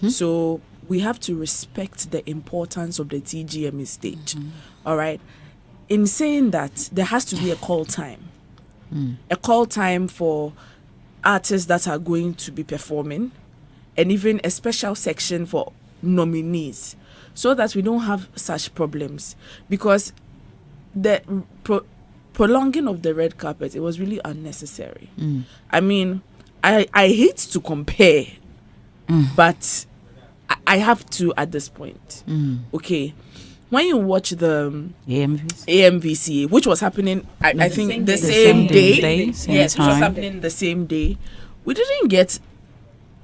So we have to respect the importance of the TGMA stage. All right. In saying that, there has to be a call time. A call time for artists that are going to be performing, and even a special section for nominees, so that we don't have such problems. Because the prolonging of the red carpet, it was really unnecessary. I mean, I hate to compare, but I have to at this point. Okay. When you watch the AMVCA, which was happening, I think the same day. Yes, it was happening the same day. We didn't get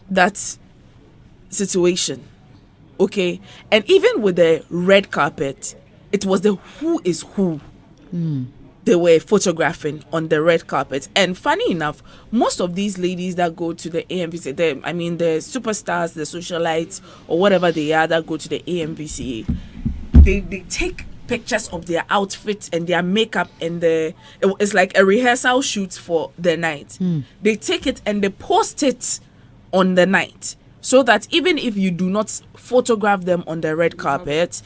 that situation. Okay. And even with the red carpet, it was the who is who they were photographing on the red carpet. And funny enough, most of these ladies that go to the AMVCA, the superstars, the socialites, or whatever they are that go to the AMVCA, they take pictures of their outfits and their makeup, and it's like a rehearsal shoot for the night. They take it and they post it on the night, so that even if you do not photograph them on the red carpet,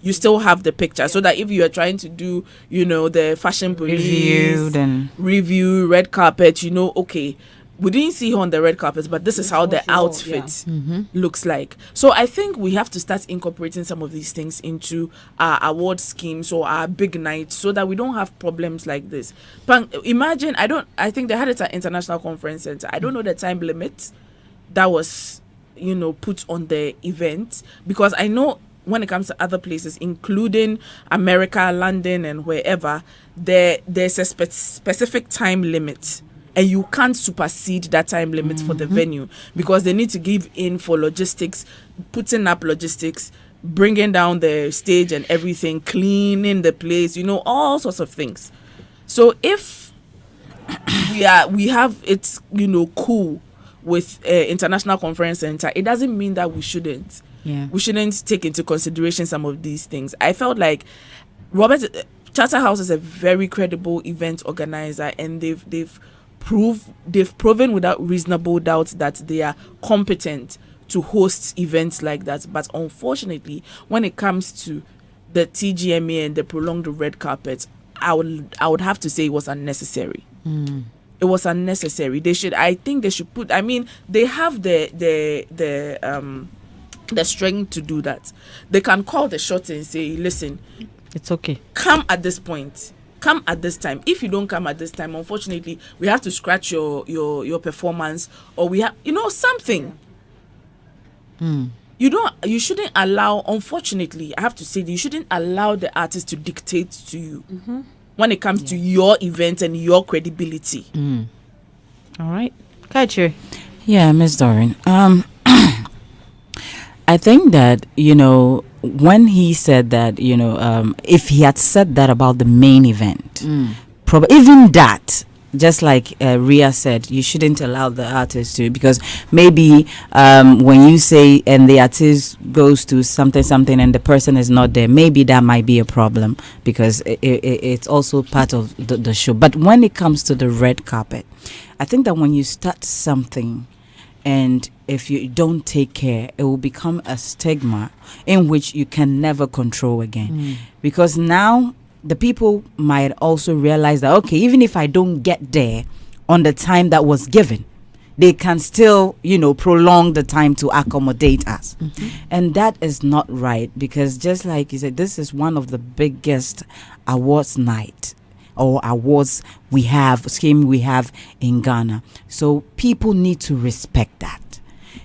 you still have the picture. So that if you are trying to do, the fashion police review, red carpet, okay, we didn't see her on the red carpet, but this is how the outfit looks like. So I think we have to start incorporating some of these things into our award schemes or our big nights, so that we don't have problems like this. Imagine, I think they had it at International Conference Center. I don't know the time limit that was, put on the event, because I know when it comes to other places, including America, London, and wherever, there's a specific time limit. And you can't supersede that time limit for the venue, because they need to give in for logistics, putting up logistics, bringing down the stage and everything, cleaning the place, all sorts of things. So if we have it, cool with International Conference Center, it doesn't mean that we shouldn't. Yeah. We shouldn't take into consideration some of these things. I felt like Charterhouse is a very credible event organizer, and they've proven without reasonable doubt that they are competent to host events like that. But unfortunately, when it comes to the TGMA and the prolonged red carpet, I would have to say it was unnecessary. It was unnecessary. I think they should put, they have the strength to do that. They can call the shots and say, listen, it's okay, come at this point, come at this time. If you don't come at this time, unfortunately, we have to scratch your performance, or we have something. You shouldn't allow, unfortunately, I have to say, you shouldn't allow the artist to dictate to you when it comes to your event and your credibility. All right, Kaichiri. Yeah, Miss Doreen. I think that, when he said that, if he had said that about the main event, even that, just like Ria said, you shouldn't allow the artist to, because maybe when you say and the artist goes to something and the person is not there, maybe that might be a problem, because it's also part of the show. But when it comes to the red carpet, I think that when you start something, and if you don't take care, it will become a stigma in which you can never control again. Because now the people might also realize that, okay, even if I don't get there on the time that was given, they can still, prolong the time to accommodate us. And that is not right, because just like you said, this is one of the biggest awards night or awards we have in Ghana. So people need to respect that.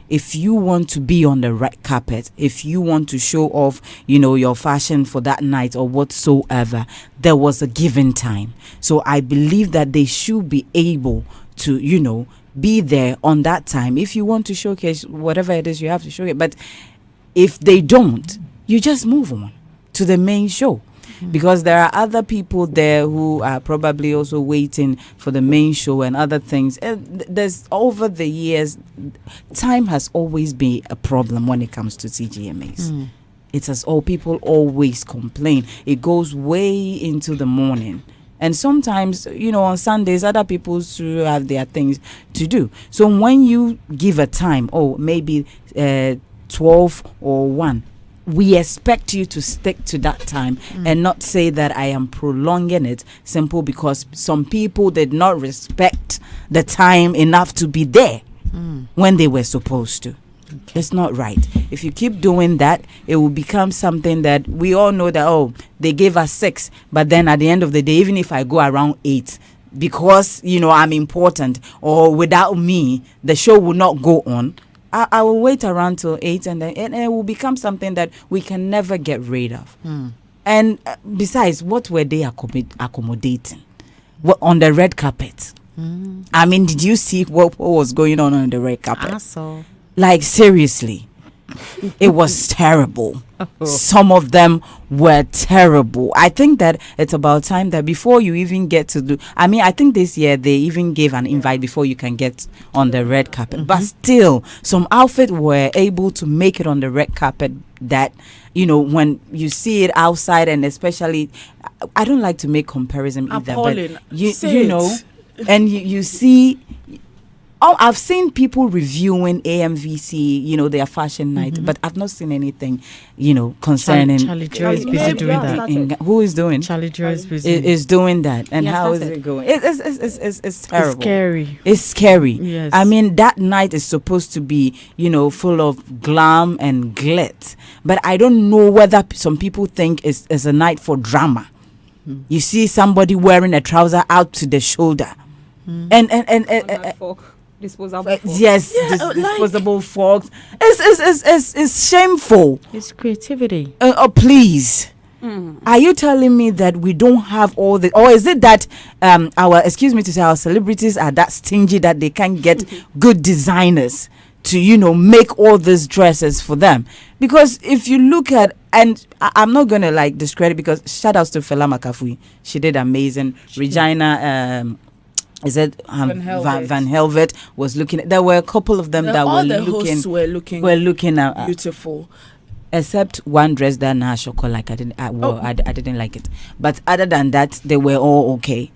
If you want to be on the red carpet, if you want to show off, your fashion for that night or whatsoever, there was a given time. So I believe that they should be able to, be there on that time. If you want to showcase whatever it is you have to showcase. But if they don't, you just move on to the main show. Because there are other people there who are probably also waiting for the main show and other things. And there's, over the years, time has always been a problem when it comes to TGMAs. It's as all people always complain. It goes way into the morning, And sometimes, on Sundays, other people too have their things to do. So when you give a time, maybe 12 or 1, we expect you to stick to that time and not say that I am prolonging it simple because some people did not respect the time enough to be there when they were supposed to. Okay. It's not right. If you keep doing that, it will become something that we all know that, they gave us 6. But then at the end of the day, even if I go around 8, because, I'm important, or without me, the show will not go on, I will wait around till 8 and then it will become something that we can never get rid of. And besides, what were they accommodating? What, on the red carpet? I mean, did you see what was going on the red carpet? I saw. Like, seriously, it was terrible. Some of them were terrible. I think that it's about time that before you even get to do, I think this year they even gave an invite before you can get on the red carpet. But still, some outfits were able to make it on the red carpet that, when you see it outside, and especially, I don't like to make comparison either. Appalling. But and you see... I've seen people reviewing AMVC, their fashion night, but I've not seen anything, concerning. Charlie Joe is busy doing that. Who is doing? Charlie Joe is busy. Is doing that, and how is it going? It's terrible. It's scary. It's scary. Yes. That night is supposed to be, full of glam and glit, but I don't know whether some people think it's a night for drama. You see somebody wearing a trouser out to the shoulder, and disposable forks. Yes, disposable forks. It's shameful. It's creativity. Please. Are you telling me that we don't have all the, or is it that our celebrities are that stingy that they can't get good designers to make all these dresses for them? Because if you look at, and I'm not gonna discredit, because shout outs to Fela Makafui, she did amazing. Regina is it Van Helvet was looking. There were a couple of them that all were the looking. hosts were looking beautiful, except one dress that Nashoko I didn't like it. But other than that, they were all okay.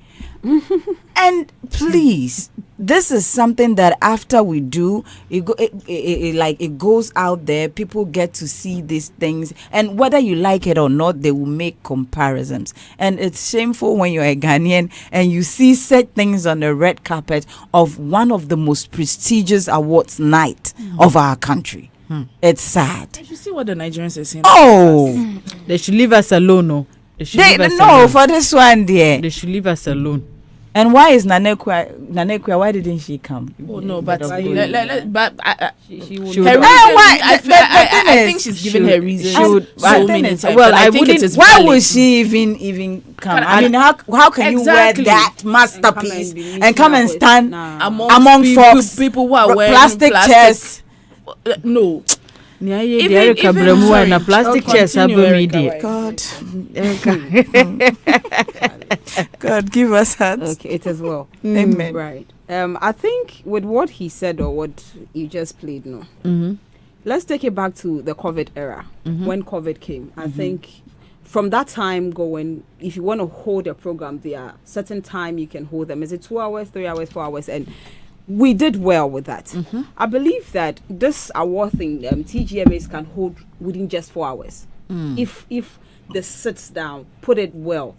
And please, this is something that after we do, it goes out there. People get to see these things, and whether you like it or not, they will make comparisons. And it's shameful when you're a Ghanaian and you see set things on the red carpet of one of the most prestigious awards night of our country. It's sad. You see what the Nigerians are saying? Oh, they should leave us alone. No, for this one, dear. They should leave us alone. And why is Nanekwa? Why didn't she come? Oh no, but she would. I think she's giving her reason. Why would she even come? How can you wear that masterpiece and come and stand among folks, people who are wearing plastic chairs? No. Even plastic chairs. God, give us hearts. Okay, it as well. Amen. Right. I think with what he said or what you just played, let's take it back to the COVID era when COVID came. I think from that time going, if you want to hold a program, there are certain time you can hold them. Is it 2 hours, 3 hours, 4 hours? And we did well with that. I believe that this award thing, TGMAs can hold within just 4 hours. If they sit down, put it well,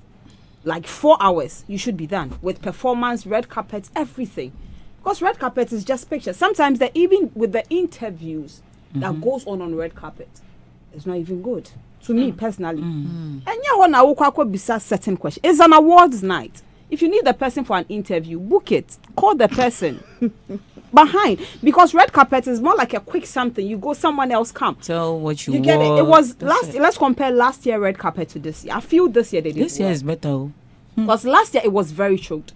like 4 hours, you should be done with performance, red carpet, everything. Because red carpet is just pictures. Sometimes even with the interviews that goes on red carpet, it's not even good to me personally. And yeah, certain question. It's an awards night. If you need the person for an interview, book it. Call the person behind, because red carpet is more like a quick something. You go, someone else come. Tell what you get it. It was let's compare last year red carpet to this year. I feel this year they did. This year is better. Because last year it was very choked.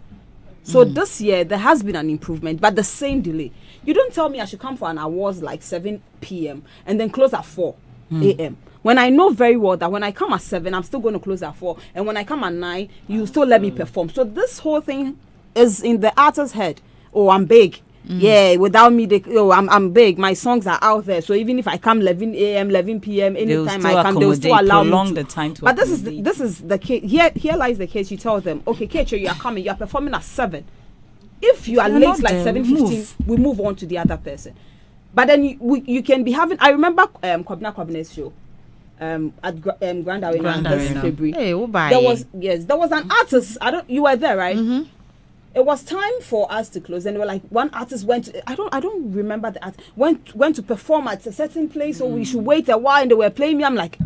So this year there has been an improvement, but the same delay. You don't tell me I should come for an awards like 7 p.m. and then close at 4 a.m. When I know very well that when I come at 7, I'm still going to close at 4. And when I come at 9, you still let me perform. So this whole thing is in the artist's head. Oh, I'm big. Yeah, without me, I'm big. My songs are out there. So even if I come 11 a.m., 11 p.m., anytime I come, they'll still allow me to. The time to but this is the case. Here lies the case. You tell them, okay, Kecho, you are coming. You are performing at 7. If you are late, like 7:15, we move on to the other person. But then you can be having. I remember Kwabna's show. At Grand Arena this February. Hey, there was an artist. You were there, right? Mm-hmm. It was time for us to close, and they were like, one artist went to, I don't remember the art, went to perform at a certain place, so we should wait a while, and they were playing me. I'm like,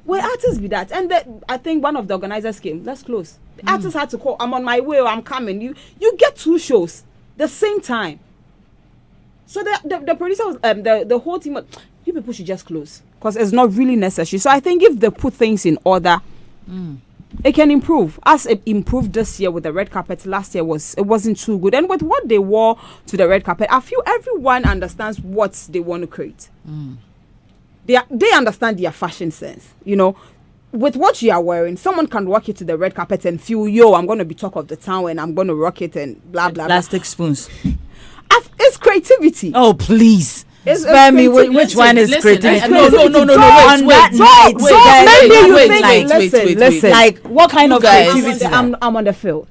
where artists be that? And I think one of the organizers came, let's close. The artist had to call, I'm on my way, or I'm coming. You get 2 shows the same time. So the producer was, the whole team, you people should just close, because it's not really necessary. So I think if they put things in order, it can improve. As it improved this year with the red carpet, last year it wasn't too good. And with what they wore to the red carpet, I feel everyone understands what they want to create. They understand their fashion sense. You know, with what you are wearing, someone can walk you to the red carpet and feel, yo, I'm going to be talk of the town and I'm going to rock it and blah, blah, blah. Plastic spoons. It's creativity. Oh, please. It's Spare me which one is creativity. No, listen. Like, what kind of creativity? I'm on the field.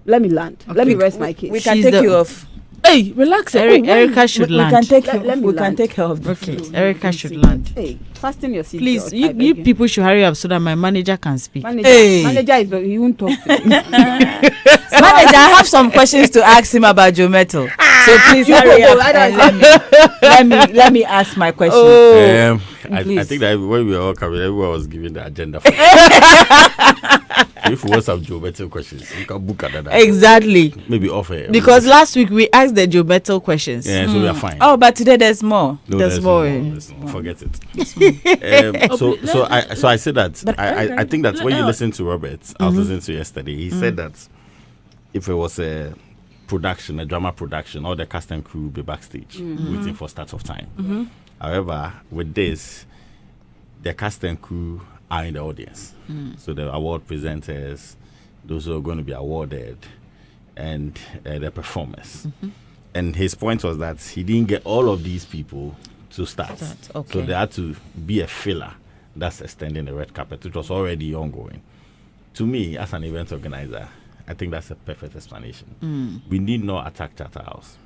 Let me land. Okay. Let me rest my case. We can take you off. Hey, relax. Erica should land. We can take her off. Okay, Erica should land. Hey, fasten your seat. Please, you people should hurry up so that my manager can speak. Manager is he won't talk. Manager, I have some questions to ask him about Joe Metal. So please hurry up. Let me ask my question. I think that when we were all coming, everyone was giving the agenda for if you want some Joe Metal questions, you can book another. Exactly. Maybe off air. Because last week we asked the Joe Metal questions. Yeah, so we are fine. Oh, but today there's more. No, there's more. Forget it. So I said that I think that when you listen to Robert, I was listening to yesterday. He said that if it was a drama production, all the cast and crew will be backstage waiting for start of time. However, with this, the cast and crew are in the audience. So the award presenters, those who are going to be awarded, and the performers. And his point was that he didn't get all of these people to start. Okay. So there had to be a filler that's extending the red carpet, which was already ongoing. To me, as an event organizer, I think that's a perfect explanation. We need not attack Charterhouse.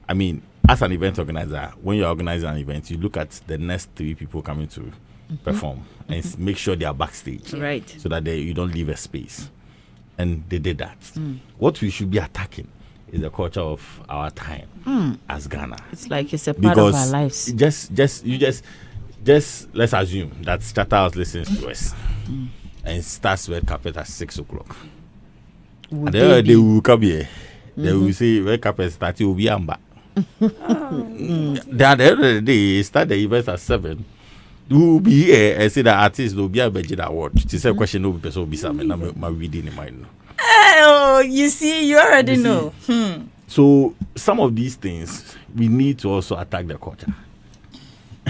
I mean, as an event organizer, when you're organizing an event, you look at the next 3 people coming to perform and make sure they are backstage. Right. So that you don't leave a space. And they did that. What we should be attacking is the culture of our time as Ghana. It's like it's a part of our lives. Just let's assume that Charterhouse listens to us and starts red carpet at 6 o'clock. And then they will come here. They will say red carpet starting will be amber. Then at the end of the day, start the event at 7. We will be here and say that artists will be a budget award. It's a question no person will be something. My reading in mind. Oh, you see, you already know. So some of these things we need to also attack the culture.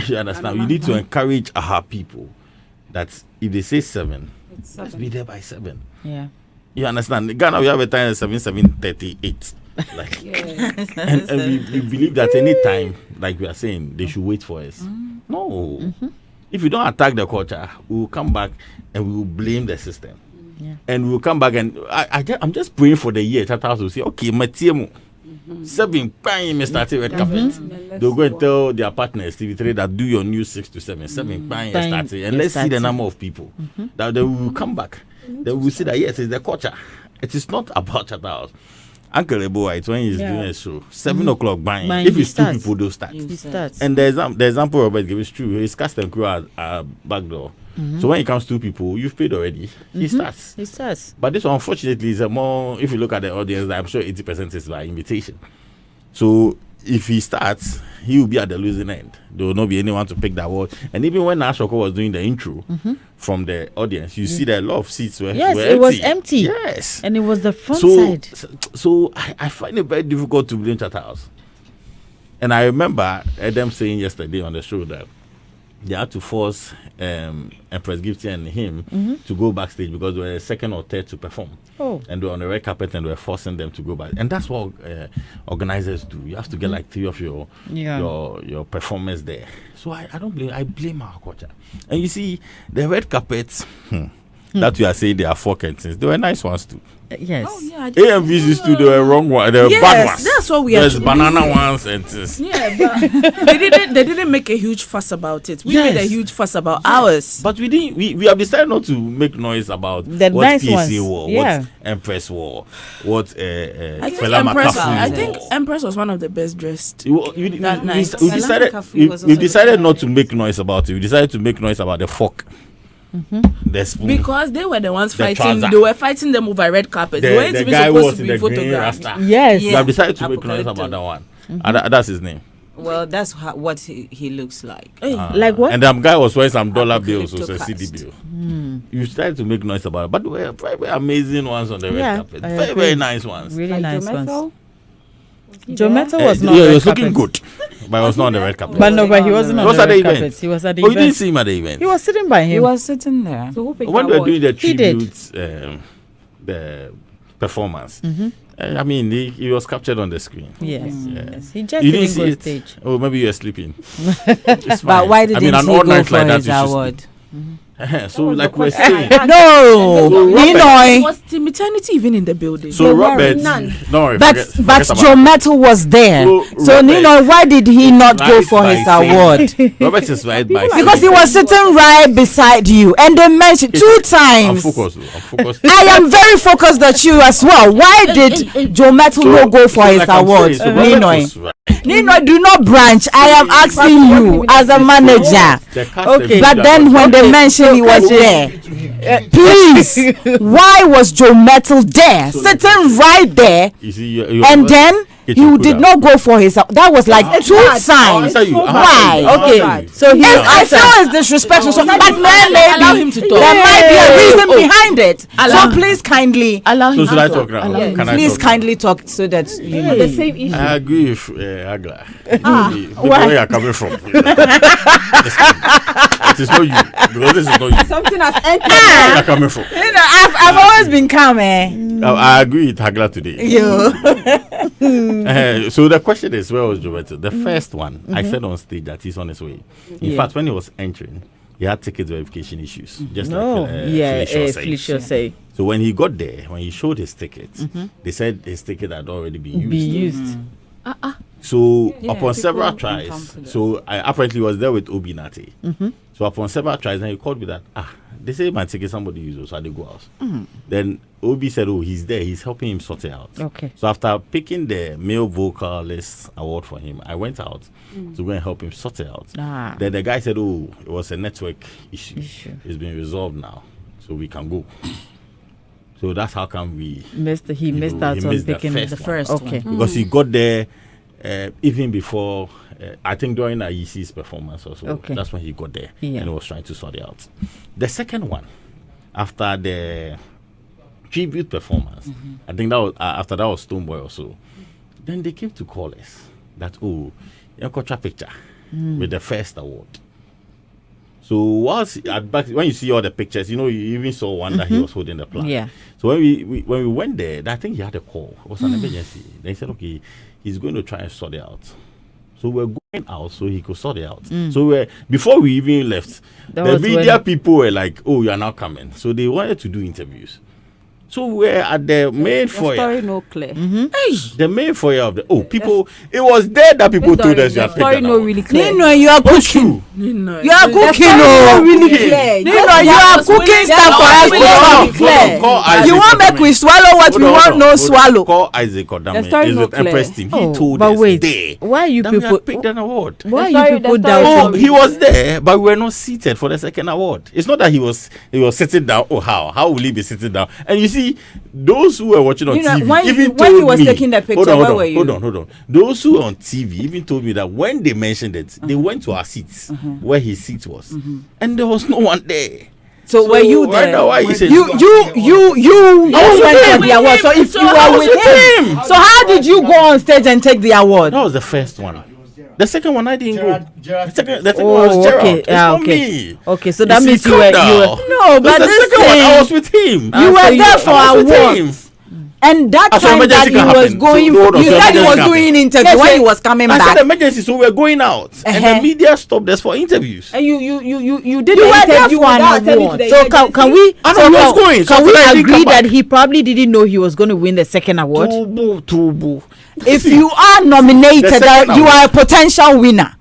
You understand? We need to encourage our people that if they say 7, let's be there by 7. Yeah. You understand? In Ghana we have a time 7:38. Like, and we believe that any time, like we are saying, they should wait for us. No. If you don't attack the culture, we will come back and we will blame the system. Yeah. And we will come back and I'm just praying for the year Charterhouse will say, okay, Matiemu, 7 paying me started red carpet. They'll go and tell their partners, TV3, that do your new 6 to 7, 7 paying started. And let's see the number of people that they will come back. Then we will see that yes, it's the culture. It is not about Charterhouse. Uncle Ebo, it's when he's doing a show, 7 o'clock buying. If it's 2 people, they'll start. He starts. And the example Robert gave is true. His cast and crew are back door. So when it comes to 2 people, you've paid already. He starts. He starts. But this one, unfortunately, is a more, if you look at the audience, I'm sure 80% is by invitation. So if he starts, he will be at the losing end. There will not be anyone to pick that award. And even when Ashoko was doing the intro from the audience, you see that a lot of seats were empty. It was empty. Yes. And it was the front side. So I find it very difficult to blame Charterhouse. And I remember them saying yesterday on the show that they had to force Empress Gifty and him to go backstage because they were second or third to perform. And they were on the red carpet and they were forcing them to go back. And that's what organizers do. You have to get like 3 of your performers there. So I blame our culture. And you see, the red carpets that we are saying they are 4 curtains, they were nice ones too. Yes. Oh, yeah, AMVs too, they were wrong ones. They were bad ones. That's what we are. There's banana ones and this. Yeah, but they didn't make a huge fuss about it. We made a huge fuss about ours. But we didn't. We have decided not to make noise about the what nice PSA ones. wore, what Empress wore, what I Fela think wore. Empress was one of the best dressed. We decided decided not to make noise about it. We decided to make noise about the fork. The spoon. Because they were the ones The fighting. trouser. They were fighting them over red carpet. They weren't The even guy supposed was to in be the green photographed. rasta. Yes. We have decided to make noise Apocalypto. about that one. And that's his name. Well, that's what he looks like. Like what? And the guy was wearing some dollar bills, Apocalypto so cast. CD bill. You started to make noise about it, but there were very amazing ones on the red Yeah, carpet. I Very, agree. very nice ones. Really Like nice Joe ones. Metal? Joe Metal was not. Yeah, red he was looking carpet. good, but he was not on the red carpet. But no, but he wasn't He on was the at the red event. carpet. He was at the Oh, you didn't event. see him at the event? He was sitting by He him. was sitting there. So who picked When the they were doing award? the He did. tribute, the performance, I mean, he was captured on the screen. Yes. Yeah. Yes. He just You didn't didn't go see on it? stage. Oh, maybe you were sleeping. It's But fine. why didn't an he all go night for like that, his you should award? sleep. So, like we're saying, No, Ninoy. Was the maternity even in the building? so Robert, none. no, worry, But forget but about Joe it. Metal was there. So So Nino, why did he not go Right for by his saying- award? Robert is right by Because he saying- was sitting right beside you, and they mentioned 2 I'm times. focused. I'm focused. I am very focused at you as well. Why did Joe Metal not go for his like I'm award? saying, so Robert Ninoy. was right. Nino, do not branch. I am asking you as a manager. The cast Okay. agreed But that then was- when they mentioned he was there, please, why was Joe Metal there, sitting right there, you see, you and then he did not go for his? That was like 2 times. answer you. Why? Okay, so he. I feel it's disrespectful. So, but then Allow maybe him to there talk. might be a reason behind it. Allow- So please kindly, Allow So him should to I talk. talk now? Allow him Can I please talk now? kindly talk so that you know. The same issue. I agree with Agla. The where you're coming from. It is not you. Because this is not you. Something has entered. Where you're coming from. You know, I've always been calm, eh? I agree with Agla today. So the question is, where was Jovetto? The first one, I said on stage that he's on his way. In fact, when he was entering, he had ticket verification issues. Just No, like yeah, Felicia said. Felicia say So when he got there, when he showed his ticket, they said his ticket had already been used. be used. So Yeah, upon several people tries, encounter that. so I apparently was there with Obi Nati. So upon several tries, then he called me that they say my ticket somebody used, so I did go out. Then Obi said, "Oh, he's there. He's helping him sort it out." Okay. So after picking the male vocalist award for him, I went out to go and help him sort it out. Ah. Then the guy said, "Oh, it was a network issue. Issue. It's been resolved now, so we can go." So that's how come we He missed he out on missed the picking first The one. first Okay. one. because he got there even before I think during IEC's performance also. Okay. That's when he got there Yeah. and he was trying to sort it out. The second one, after the tribute performance, I think that was after that was Stoneboy also. Then they came to call us that you got a picture with the first award. So whilst at back, when you see all the pictures, you even saw one that he was holding the plaque. Yeah. So when we went there, I think he had a call. It was an emergency. They said, okay, he's going to try and sort it out. So we're going out so he could sort it out. So before we even left, That the was media when- people were like, "Oh, you are now coming." So they wanted to do interviews. So we're at the main The foyer. story no clear. The main foyer of the people. It was there that people told us you The had story taken no award. really clear. Nino, you are What's cooking. true? No. You are cooking, No oh. really clear. Nino, you are cooking stuff for us to talk. You want make we swallow what we want no swallow. Call Isaac Odame. The story Is no with Empress clear. team. He told but us wait, there why you that we people? had picked an award. Why The story- you people the story- Oh, doubting? he was there, but we were not seated for the second award. It's not that he was sitting down. Oh, how will he be sitting down? And you see, those who were watching on You know, TV when even he told was me, taking the picture, hold on, where hold were on, you? hold on. Those who were on TV even told me that when they mentioned it, they went to our seats where his seat was, and there was no one there. So were you right there? now, why you said You was went for with the award. So if So you I were was with with him, so how did you go on stage and take the award? That was the first one. The second one I didn't Gerard, go. Gerard. The second one was Gerard. okay. It's not me. Okay, so that You means see, you were calm down. No, but the this second one, I thing, was with him. you so were you- there for I was with awards. him. And that So time that emergency he can was happen. going, So hold on, you so said he emergency was can doing happen. interview when he was coming I said back. emergency, so we're going out, and the media stopped us for interviews. And you did You the were there interview for an without attending award. to the So emergency? can we? I know so he was can- going, so Can we today I didn't agree come that back. he probably didn't know he was going to win the second award? Tubu. If you are nominated, The second you award. are a potential winner.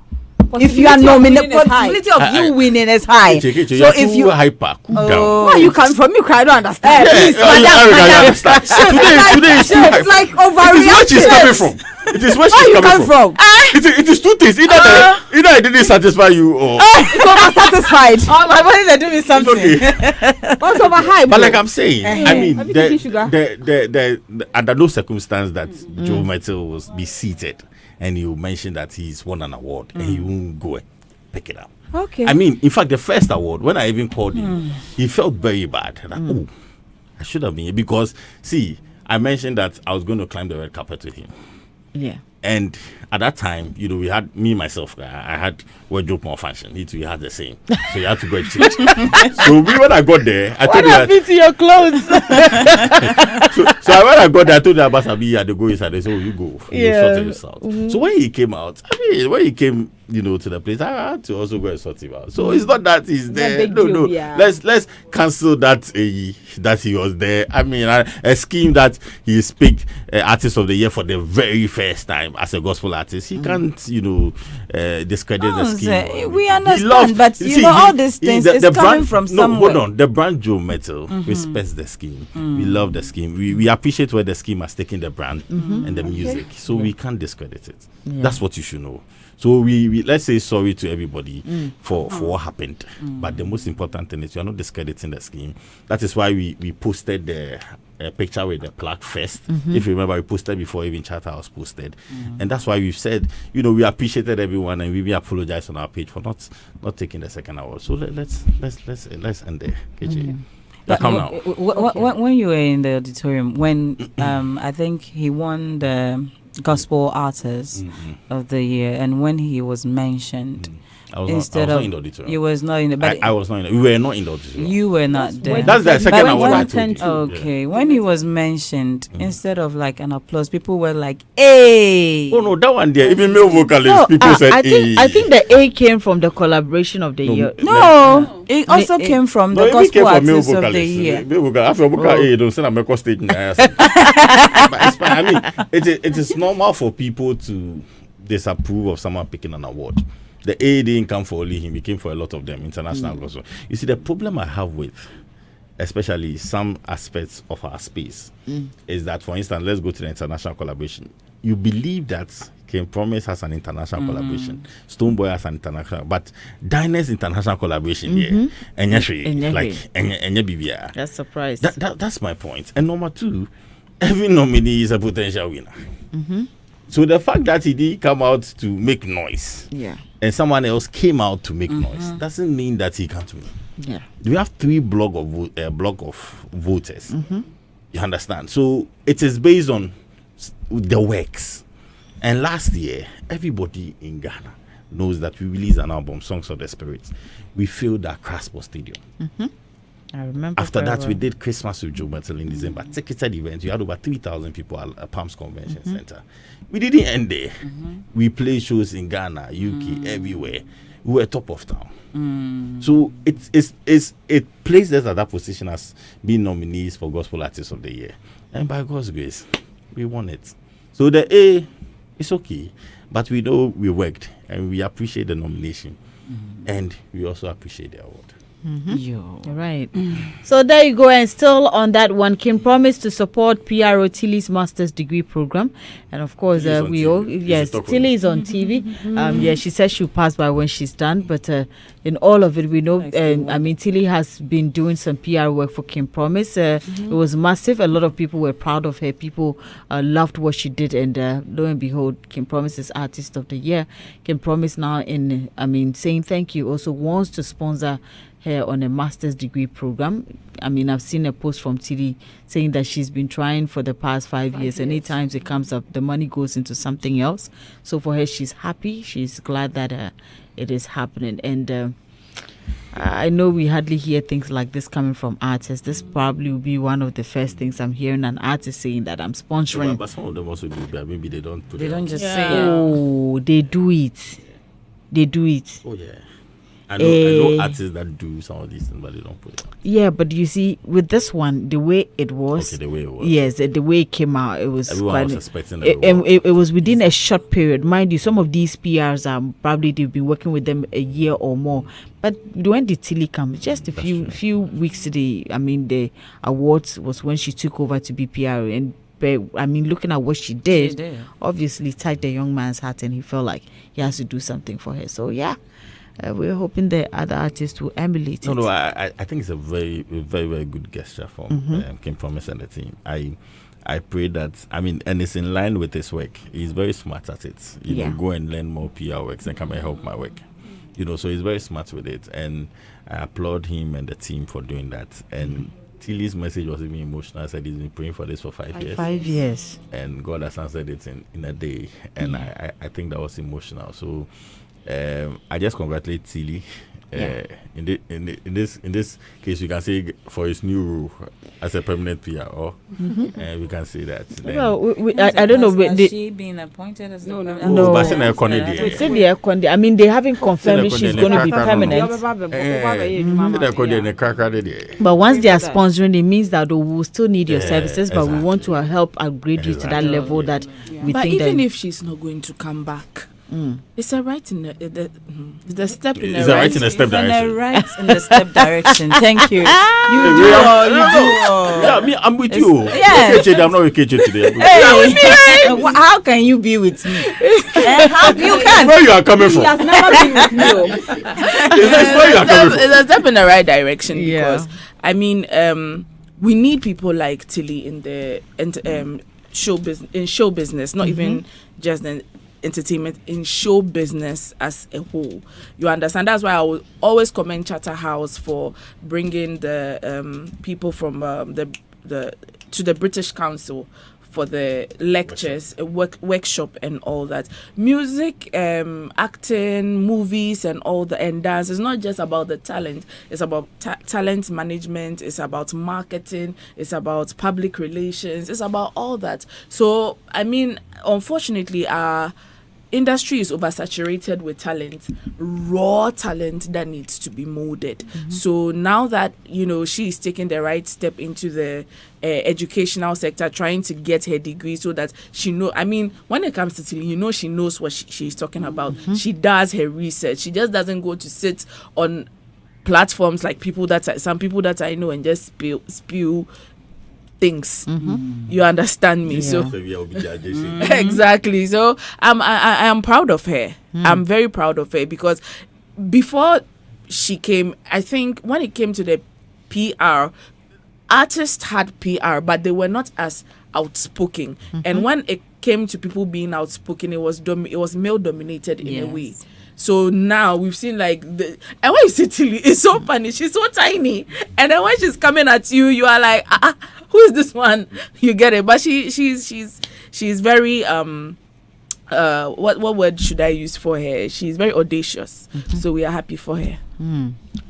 If you are Possibility of nominated, winning is high. possibility of you I- winning is high. So if you hyper, cool down. Where you come from? You I don't understand. please, Yeah, madam, I madam. understand. Today is too hyper. It's like It is where she's overreaction. coming from. It is where Where she's you coming come from? It is two things. Either I didn't satisfy you, or It's oversatisfied. oh, my body they're doing it's something. okay. What's over high? But like I'm saying, I mean, Have you taken sugar? under no circumstance that Joe Metal will be seated and you mention that he's won an award and he won't go and pick it up. Okay. I mean, in fact, the first award, when I even called him, he felt very bad. Like, oh, I should have been here because, see, I mentioned that I was going to climb the red carpet with him. Yeah. And at that time, you know, we had me myself. I had wardrobe malfunction. He too had the same, so you had to go and change. So when I got there, I told What you that. happened to your clothes? So when I got there, I told the Abasabi, had to go inside. They said, "Oh, you go, you Yeah. sort this out." So when he came out, I mean, when he came, you know, to the place, I had to also go and sort him out. So it's not that he's there. big No, deal, no. yeah. Let's cancel that that he was there. I mean, a scheme that he is picked artist of the year for the very first time as a gospel artist. He can't, you know, discredit the scheme. Sir, or we anything. He understand, but see, you know, all these things is coming from no, somewhere. hold on. The brand Joe Metal respects the scheme. We love the scheme. We appreciate where the scheme has taken the brand and the music. So we can't discredit it. That's what you should know. So we let's say sorry to everybody for what happened. But the most important thing is you are not discrediting the scheme. That is why we posted the picture with the plaque first. If you remember, we posted before even Charterhouse posted. And that's why we've said, you know, we appreciated everyone and we apologize on our page for not taking the second award. So let's end there. KJ. Come now. When you were in the auditorium, when I think he won the Gospel Artist of the Year, and when he was mentioned, I was instead not of in the auditorium. you was not in the, but I was not in the, we were not in the auditorium. you were not there. That's the second But award when- I told you. Okay, when he was mentioned, instead of like an applause, people were like, "Hey!" Oh no, that one there. Even male vocalists, No, people said, I think "Hey." the A came from the collaboration of the No, year. No, it also came from No, the it even came Gospel from male Artist of the vocalists. Year. Male vocal. After vocal, hey, don't say I'm a stage. But it's fine. I mean, it is normal for people to disapprove of someone picking an award. The A didn't come for only him; it came for a lot of them. International gospel. You see, the problem I have with, especially some aspects of our space, is that, for instance, let's go to the international collaboration. You believe that King Promise has an international collaboration, Stoneboy has an international, but Dinah's international collaboration here, and like BBR. That's surprised. That's my point. And number two, every nominee is a potential winner. So the fact that he did come out to make noise, Yeah. and someone else came out to make noise, doesn't mean that he can't win. Yeah. We have three block of voters. You understand? So it is based on the works. And last year, everybody in Ghana knows that we released an album, Songs of the Spirit. We filled that Craspo Stadium. I remember. After very that, we well. did Christmas with Joe Metal in December. Ticketed event. We had over 3,000 people at Palms Convention Center. We didn't end there. We played shows in Ghana, UK, everywhere. We were top of town. So it placed us at that position as being nominees for Gospel Artist of the Year. And by God's grace, we won it. So the A, it's okay. But we know we worked and we appreciate the nomination. And we also appreciate the award. Yo. Right. So there you go. And still on that one, Kim promised to support PRO Tilly's master's degree program. And of course, Tilly's on we TV. all, You should yes, talk on Tilly is on TV. Yeah, she says she'll pass by when she's done. But in all of it, we know, I mean, Tilly has been doing some PR work for Kim Promise. It was massive. A lot of people were proud of her. People loved what she did. And lo and behold, Kim Promise is Artist of the Year. Kim Promise now saying thank you, also wants to sponsor her on a master's degree program. I mean, I've seen a post from Tilly saying that she's been trying for the past 5 years. Anytime it comes up, the money goes into something else. So for her, she's happy. She's glad that it is happening. And I know we hardly hear things like this coming from artists. This probably will be one of the first things I'm hearing an artist saying that I'm sponsoring. But some of them also do that. Maybe they don't put They it don't out. just say Oh, they do it. They do it. Oh yeah. I know artists that do some of these things, but they don't put it out. Yeah, but you see, with this one, the way it was, Okay, the way it was. yes, the way it came out, it was Everyone was quite. expecting It was within a short period, mind you. Some of these PRs probably they've been working with them a year or more. But when the Tilly comes, just a few weeks to the awards was when she took over to be PR. And I mean, looking at what she did, obviously touched the young man's heart, and he felt like he has to do something for her. So yeah. We're hoping the other artists will emulate it. No, I think it's a very, very, very good gesture from Kim Promise and the team. I pray that, I mean, and it's in line with his work. He's very smart at it. You know, go and learn more PR works and come and help my work. You know, so he's very smart with it. And I applaud him and the team for doing that. And Tilly's message was even emotional. I said he's been praying for this for 5 years. 5 years. And God has answered it in a day. And I think that was emotional. So I just congratulate Tilly. In this case, you can say for his new role as a permanent PR, or we can say that. Well, I don't know. Has she been appointed as No. But I mean, they haven't confirmed if she's going to be permanent. But once they are sponsoring, it means that we will still need your services, but we want to help upgrade you to that level that we but think even that. if she's not going to come back, it's a right in the step in the It's right. right in the step direction. Right in the step direction. Thank you. Yeah, me, I'm with you. Yeah. I'm not with KJ today. How can you be with me? You can't. Where you are coming from? He has never been with me. Where you are coming from? It's a step in the right direction Yeah. because I mean we need people like Tilly in the show business, not even just the entertainment, in show business as a whole. You understand? That's why I will always commend Chatterhouse for bringing the people from to the British Council for the lectures, workshop and all that. Music, acting, movies and all that, and dance is not just about the talent. It's about talent management. It's about marketing. It's about public relations. It's about all that. So, I mean, unfortunately, our industry is oversaturated with talent, raw talent that needs to be molded. So now that, you know, she is taking the right step into the educational sector, trying to get her degree so that she know, I mean, when it comes to Tilly, you know, she knows what she's talking about. She does her research. She just doesn't go to sit on platforms like some people that I know and just spew things. You understand me? So exactly. So I am proud of her. I'm very proud of her because before she came, I think when it came to the PR, artists had PR, but they were not as outspoken. And when it came to people being outspoken, it was male dominated in a way. So now we've seen like and when you see Tilly, it's so funny. She's so tiny, and then when she's coming at you, you are like, who is this one? You get it. But she's very what word should I use for her? She's very audacious. So we are happy for her.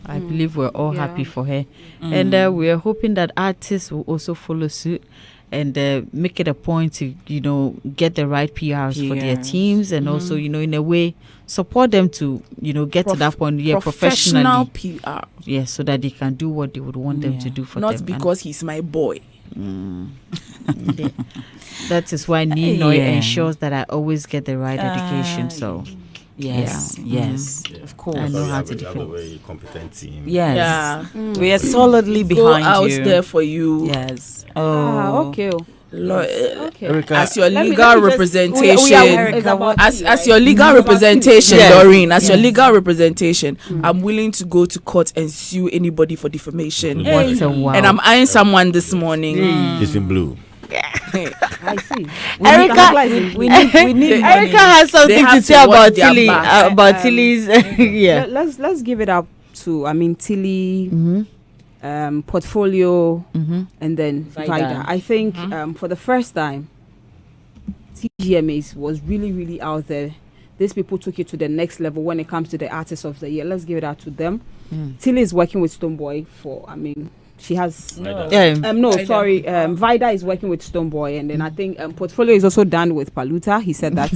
I believe we're all happy for her, and we are hoping that artists will also follow suit and make it a point to, you know, get the right PRs for their teams, and also, you know, in a way support them to, you know, get to that point, professional professionally. PR. Yes, so that they can do what they would want them to do for them. Not because he's my boy. That is why Ninoy ensures that I always get the right education. So yes, of course. I know how to we have a defend. very competent team. Yes. We are solidly behind Go out you. there for you. Yes. Okay. As your legal representation, as your legal representation, Doreen, as your legal representation, I'm willing to go to court and sue anybody for defamation. And I'm eyeing someone this morning. It's in blue. I see. We need Erica has something to say about Tilly, about Tilly's. Let's give it up to, I mean, Tilly, Portfolio, and then Vida. I think for the first time, TGMAs was really, really out there. These people took it to the next level when it comes to the Artist of the Year. Let's give it out to them. Tilly is working with Stonebwoy for, I mean, she has Vida is working with Stonebwoy, and then I think Portfolio is also done with Paluta. He said that.